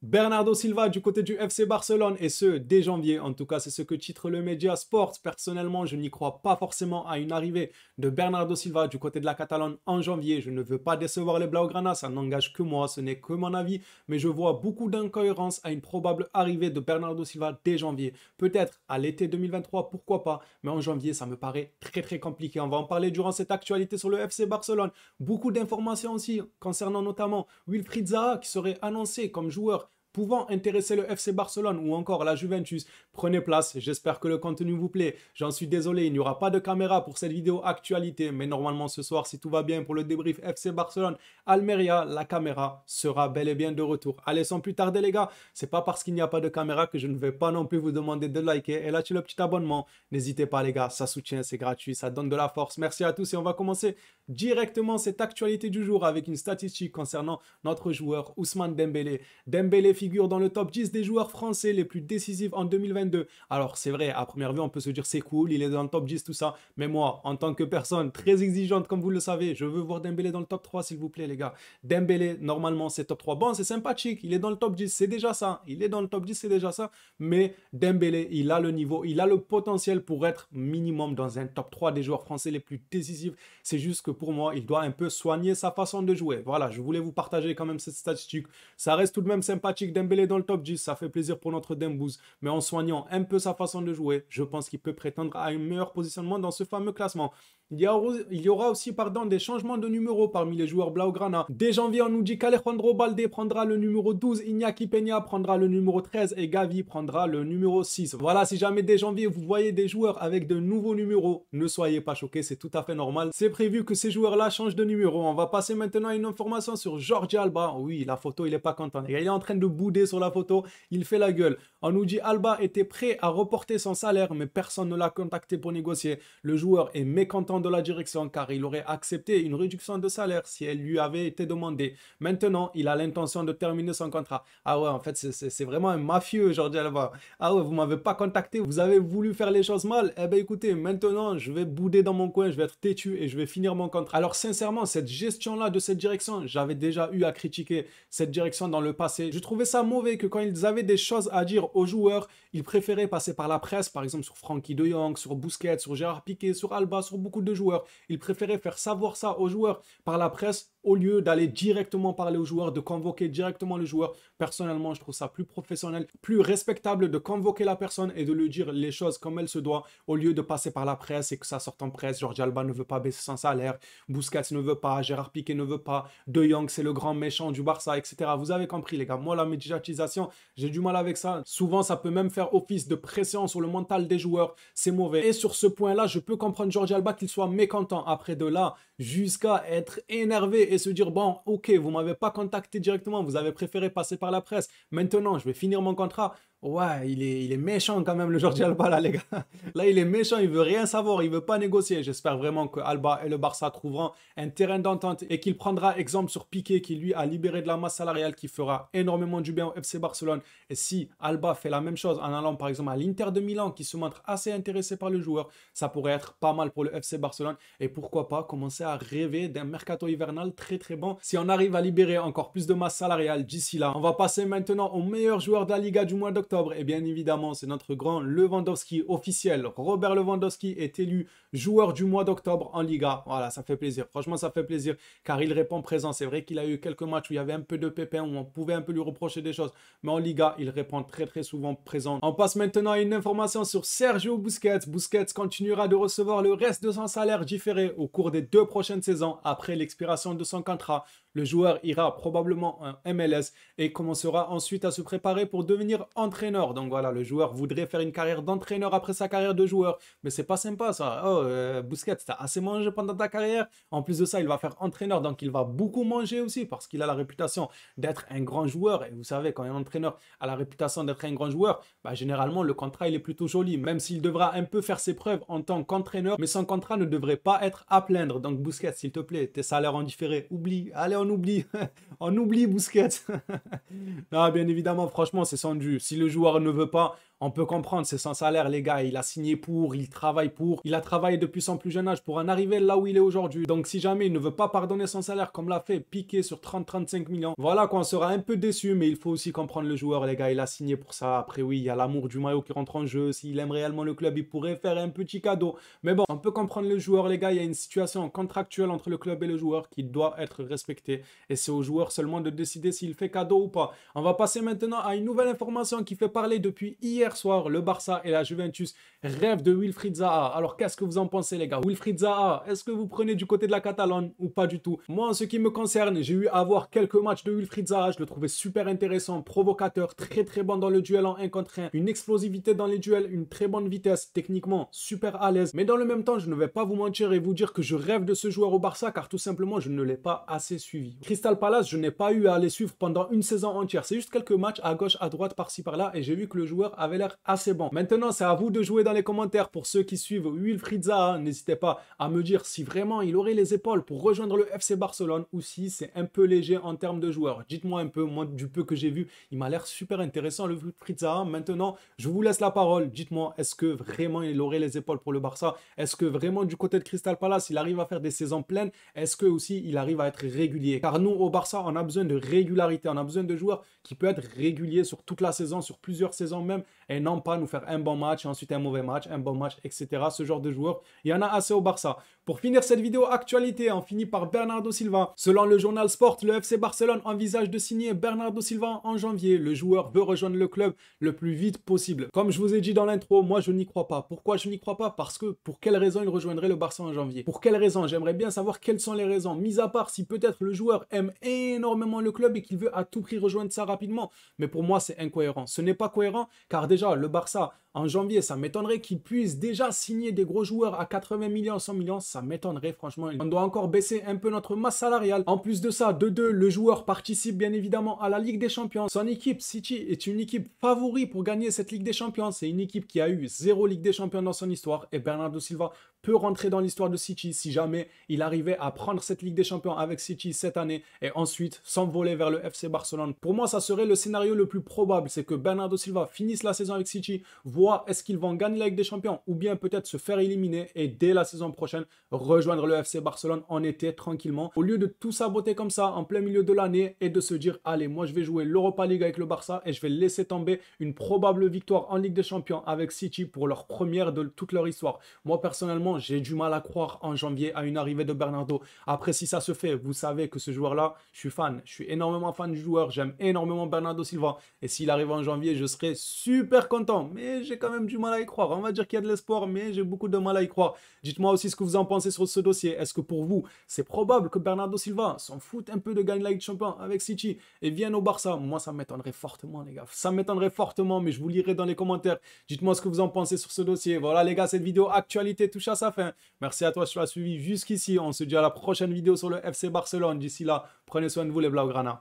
Bernardo Silva du côté du FC Barcelone et ce dès janvier. En tout cas, c'est ce que titre le média Sport. Personnellement, je n'y crois pas forcément à une arrivée de Bernardo Silva du côté de la Catalogne en janvier. Je ne veux pas décevoir les Blaugrana, ça n'engage que moi, ce n'est que mon avis, mais je vois beaucoup d'incohérences à une probable arrivée de Bernardo Silva dès janvier. Peut-être à l'été 2023, pourquoi pas, mais en janvier, ça me paraît très compliqué. On va en parler durant cette actualité sur le FC Barcelone. Beaucoup d'informations aussi concernant notamment Wilfried Zaha qui serait annoncé comme joueur pouvant intéresser le FC Barcelone ou encore la Juventus. Prenez place, j'espère que le contenu vous plaît. J'en suis désolé, il n'y aura pas de caméra pour cette vidéo actualité, mais normalement ce soir, si tout va bien pour le débrief FC Barcelone Almeria, la caméra sera bel et bien de retour. Allez, sans plus tarder les gars, c'est pas parce qu'il n'y a pas de caméra que je ne vais pas non plus vous demander de liker et lâcher le petit abonnement. N'hésitez pas les gars, ça soutient, c'est gratuit, ça donne de la force. Merci à tous et on va commencer directement cette actualité du jour avec une statistique concernant notre joueur Ousmane Dembélé. Dembélé figure dans le top 10 des joueurs français les plus décisifs en 2022. Alors c'est vrai, à première vue on peut se dire c'est cool, il est dans le top 10 tout ça, mais moi en tant que personne très exigeante comme vous le savez, je veux voir Dembélé dans le top 3 s'il vous plaît les gars. Dembélé normalement c'est top 3. Bon c'est sympathique, il est dans le top 10, c'est déjà ça, il est dans le top 10 c'est déjà ça, mais Dembélé il a le niveau, il a le potentiel pour être minimum dans un top 3 des joueurs français les plus décisifs. C'est juste que pour moi il doit un peu soigner sa façon de jouer. Voilà, je voulais vous partager quand même cette statistique. Ça reste tout de même sympathique Dembélé dans le top 10, ça fait plaisir pour notre Dembouz. Mais en soignant un peu sa façon de jouer, je pense qu'il peut prétendre à un meilleur positionnement dans ce fameux classement. Il y aura aussi des changements de numéro parmi les joueurs Blaugrana. Dès janvier, on nous dit qu'Alejandro Balde prendra le numéro 12, Iñaki Peña prendra le numéro 13 et Gavi prendra le numéro 6. Voilà, si jamais dès janvier vous voyez des joueurs avec de nouveaux numéros, ne soyez pas choqués, c'est tout à fait normal. C'est prévu que ces joueurs-là changent de numéro. On va passer maintenant à une information sur Jordi Alba. Oui, la photo, il est pas content. Il est en train de bouder sur la photo, il fait la gueule. On nous dit Alba était prêt à reporter son salaire, mais personne ne l'a contacté pour négocier. Le joueur est mécontent de la direction car il aurait accepté une réduction de salaire si elle lui avait été demandée. Maintenant, il a l'intention de terminer son contrat. Ah ouais, en fait, c'est vraiment un mafieux, Jordi Alba. Ah ouais, vous m'avez pas contacté, vous avez voulu faire les choses mal. Eh ben écoutez, maintenant, je vais bouder dans mon coin, je vais être têtu et je vais finir mon contrat. Alors sincèrement, cette gestion-là de cette direction, j'avais déjà eu à critiquer cette direction dans le passé. Je trouvais ça mauvais que quand ils avaient des choses à dire aux joueurs, ils préféraient passer par la presse, par exemple sur Frenkie de Jong, sur Busquets, sur Gérard Piqué, sur Alba, sur beaucoup de joueurs. Ils préféraient faire savoir ça aux joueurs par la presse au lieu d'aller directement parler aux joueurs, de convoquer directement le joueur. Personnellement, je trouve ça plus professionnel, plus respectable de convoquer la personne et de lui dire les choses comme elles se doivent au lieu de passer par la presse et que ça sorte en presse. Jordi Alba ne veut pas baisser son salaire, Busquets ne veut pas, Gérard Piqué ne veut pas, De Jong c'est le grand méchant du Barça, etc. Vous avez compris les gars, moi la médiatisation, j'ai du mal avec ça. Souvent, ça peut même faire office de pression sur le mental des joueurs, c'est mauvais. Et sur ce point-là, je peux comprendre Jordi Alba qu'il soit mécontent. Après de là, jusqu'à être énervé et se dire bon, ok, vous m'avez pas contacté directement, vous avez préféré passer par la presse. Maintenant, je vais finir mon contrat. Ouais, il est méchant quand même le Jordi Alba là les gars. Là il est méchant, il veut rien savoir, il veut pas négocier. J'espère vraiment que Alba et le Barça trouveront un terrain d'entente et qu'il prendra exemple sur Piqué qui lui a libéré de la masse salariale qui fera énormément du bien au FC Barcelone. Et si Alba fait la même chose en allant par exemple à l'Inter de Milan qui se montre assez intéressé par le joueur, ça pourrait être pas mal pour le FC Barcelone et pourquoi pas commencer à rêver d'un mercato hivernal très bon si on arrive à libérer encore plus de masse salariale d'ici là. On va passer maintenant au meilleur joueur de la Liga du mois d'octobre. Et bien évidemment, c'est notre grand Lewandowski officiel. Robert Lewandowski est élu joueur du mois d'octobre en Liga. Voilà, ça fait plaisir. Franchement, ça fait plaisir car il répond présent. C'est vrai qu'il a eu quelques matchs où il y avait un peu de pépins, où on pouvait un peu lui reprocher des choses. Mais en Liga, il répond très souvent présent. On passe maintenant à une information sur Sergio Busquets. Busquets continuera de recevoir le reste de son salaire différé au cours des 2 prochaines saisons après l'expiration de son contrat. Le joueur ira probablement en MLS et commencera ensuite à se préparer pour devenir entraîneur. Donc voilà, le joueur voudrait faire une carrière d'entraîneur après sa carrière de joueur. Mais c'est pas sympa ça. Oh, Busquets, t'as assez mangé pendant ta carrière. En plus de ça, il va faire entraîneur, donc il va beaucoup manger aussi parce qu'il a la réputation d'être un grand joueur. Et vous savez, quand un entraîneur a la réputation d'être un grand joueur, bah, généralement, le contrat, il est plutôt joli. Même s'il devra un peu faire ses preuves en tant qu'entraîneur, mais son contrat ne devrait pas être à plaindre. Donc Busquets, s'il te plaît, tes salaires en différé, oublie. Allez, on oublie. On oublie Busquets. Non, bien évidemment, franchement, c'est son dû. Si le joueur ne veut pas, On peut comprendre, c'est son salaire, les gars. Il a signé pour, il travaille pour, il a travaillé depuis son plus jeune âge pour en arriver là où il est aujourd'hui. Donc, si jamais il ne veut pas pardonner son salaire comme l'a fait Piqué sur 30-35 millions, voilà qu'on sera un peu déçu, mais il faut aussi comprendre le joueur, les gars. Il a signé pour ça. Après, oui, il y a l'amour du maillot qui rentre en jeu. S'il aime réellement le club, il pourrait faire un petit cadeau. Mais bon, on peut comprendre le joueur, les gars. Il y a une situation contractuelle entre le club et le joueur qui doit être respectée. Et c'est au joueur seulement de décider s'il fait cadeau ou pas. On va passer maintenant à une nouvelle information qui fait parler depuis hier soir. Le Barça et la Juventus rêvent de Wilfried Zaha. Alors qu'est-ce que vous en pensez, les gars? Wilfried Zaha, est-ce que vous prenez du côté de la Catalogne ou pas du tout? Moi, en ce qui me concerne, j'ai eu à voir quelques matchs de Wilfried Zaha. Je le trouvais super intéressant, provocateur, très très bon dans le duel en 1 contre 1, une explosivité dans les duels, une très bonne vitesse, techniquement super à l'aise. Mais dans le même temps, je ne vais pas vous mentir et vous dire que je rêve de ce joueur au Barça car tout simplement, je ne l'ai pas assez suivi. Crystal Palace, je n'ai pas eu à les suivre pendant une saison entière. C'est juste quelques matchs à gauche, à droite, par-ci, par-là et j'ai vu que le joueur avait l'air assez bon. Maintenant, c'est à vous de jouer dans les commentaires pour ceux qui suivent Wilfried Zaha. N'hésitez pas à me dire si vraiment il aurait les épaules pour rejoindre le FC Barcelone ou si c'est un peu léger en termes de joueurs. Dites-moi un peu, moi du peu que j'ai vu, il m'a l'air super intéressant le Wilfried Zaha. Maintenant, je vous laisse la parole. Dites-moi, est-ce que vraiment il aurait les épaules pour le Barça? Est-ce que vraiment du côté de Crystal Palace, il arrive à faire des saisons pleines? Est-ce que aussi il arrive à être régulier? Car nous, au Barça, on a besoin de régularité. On a besoin de joueurs qui peuvent être réguliers sur toute la saison, sur plusieurs saisons même, et non pas nous faire un bon match, et ensuite un mauvais match, un bon match, etc. Ce genre de joueurs, il y en a assez au Barça. Pour finir cette vidéo actualité, on finit par Bernardo Silva. Selon le journal Sport, le FC Barcelone envisage de signer Bernardo Silva en janvier. Le joueur veut rejoindre le club le plus vite possible. Comme je vous ai dit dans l'intro, moi je n'y crois pas. Pourquoi je n'y crois pas? Parce que pour quelle raison il rejoindrait le Barça en janvier? Pour quelle raison? J'aimerais bien savoir quelles sont les raisons. Mis à part si peut-être le joueur aime énormément le club et qu'il veut à tout prix rejoindre ça rapidement. Mais pour moi c'est incohérent. Ce n'est pas cohérent car déjà le Barça en janvier, ça m'étonnerait qu'il puisse déjà signer des gros joueurs à 80 millions, 100 millions. Ça m'étonnerait, franchement. On doit encore baisser un peu notre masse salariale. En plus de ça, de deux, le joueur participe bien évidemment à la Ligue des Champions. Son équipe, City, est une équipe favorite pour gagner cette Ligue des Champions. C'est une équipe qui a eu 0 Ligue des Champions dans son histoire. Et Bernardo Silva peut rentrer dans l'histoire de City si jamais il arrivait à prendre cette Ligue des Champions avec City cette année et ensuite s'envoler vers le FC Barcelone. Pour moi, ça serait le scénario le plus probable. C'est que Bernardo Silva finisse la saison avec City, voit est-ce qu'ils vont gagner la Ligue des Champions ou bien peut-être se faire éliminer et dès la saison prochaine rejoindre le FC Barcelone en été tranquillement. Au lieu de tout saboter comme ça en plein milieu de l'année et de se dire allez, moi je vais jouer l'Europa League avec le Barça et je vais laisser tomber une probable victoire en Ligue des Champions avec City pour leur première de toute leur histoire. Moi personnellement, j'ai du mal à croire en janvier à une arrivée de Bernardo. Après, si ça se fait, vous savez que ce joueur-là, je suis fan. Je suis énormément fan du joueur. J'aime énormément Bernardo Silva. Et s'il arrive en janvier, je serai super content. Mais j'ai quand même du mal à y croire. On va dire qu'il y a de l'espoir, mais j'ai beaucoup de mal à y croire. Dites-moi aussi ce que vous en pensez sur ce dossier. Est-ce que pour vous, c'est probable que Bernardo Silva s'en foute un peu de gagner la Ligue des Champions avec City et vienne au Barça? Moi, ça m'étonnerait fortement, les gars. Ça m'étonnerait fortement, mais je vous lirai dans les commentaires. Dites-moi ce que vous en pensez sur ce dossier. Voilà, les gars, cette vidéo actualité touche à sa fin. Merci à toi si tu l'as suivi jusqu'ici. On se dit à la prochaine vidéo sur le FC Barcelone. D'ici là, prenez soin de vous les Blaugrana.